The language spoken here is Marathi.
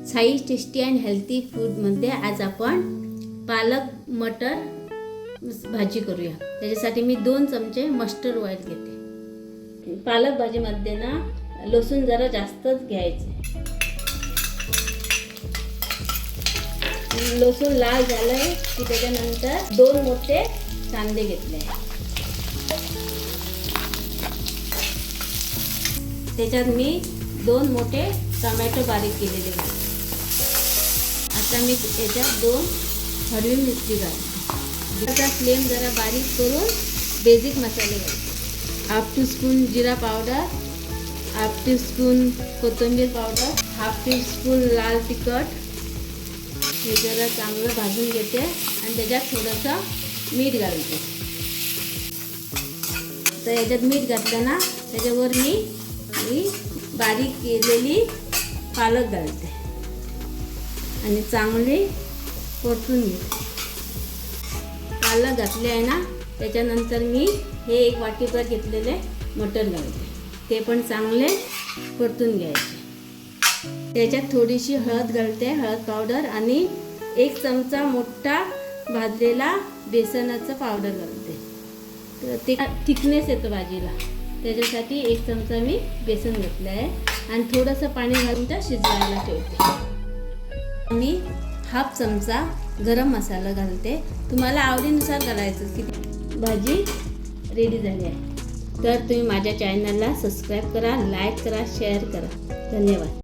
साई टेस्टी अँड हेल्थी फूडमध्ये आज आपण पालक मटर भाजी करूया। त्याच्यासाठी मी 2 चमचे मस्टर्ड ऑइल घेते। पालक भाजीमध्ये ना लसूण जरा जास्तच घ्यायचे। लसूण लाल झालंय की त्याच्यानंतर 2 मोठे कांदे घेतले। त्याच्यात मी 2 मोठे टोमॅटो बारीक केलेले घालते। आता मी याच्यात 2 हिरवी मिरची घालते। त्याचा फ्लेम जरा बारीक करून बेसिक मसाले घालते। 1/2 टीस्पून जिरा पावडर, 1/2 टीस्पून कोथिंबीर पावडर, 1/2 टीस्पून लाल तिखट। हे जरा चांगलं भाजून घेते आणि त्याच्यात थोडंसं मीठ घालते। तर याच्यात मीठ घातलं ना त्याच्यावर मी बारीक केलेली पालक घालते आणि चांगली परतून घेते। पालक घातले आहे ना त्याच्यानंतर मी हे 1 वाटीभर घेतलेले मटर घालते। ते पण चांगले परतून घ्यायचे। त्याच्यात थोडीशी हळद घालते, हळद पावडर, आणि 1 चमचा मोठा भाजलेला बेसनाचा पावडर घालते। तर ते थिकनेस येतो भाजीला, त्याच्यासाठी 1 चमचा मी बेसन घातलं आहे आणि थोडंसं पाणी घालून त्या शिजवायला ठेवते। आणि 1/2 चमचा गरम मसाला घालते। तुम्हाला आवडीनुसार घालायचं। की भाजी रेडी झाली आहे। तर तुम्ही माझ्या चॅनलला सबस्क्राईब करा, लाईक करा, शेअर करा। धन्यवाद।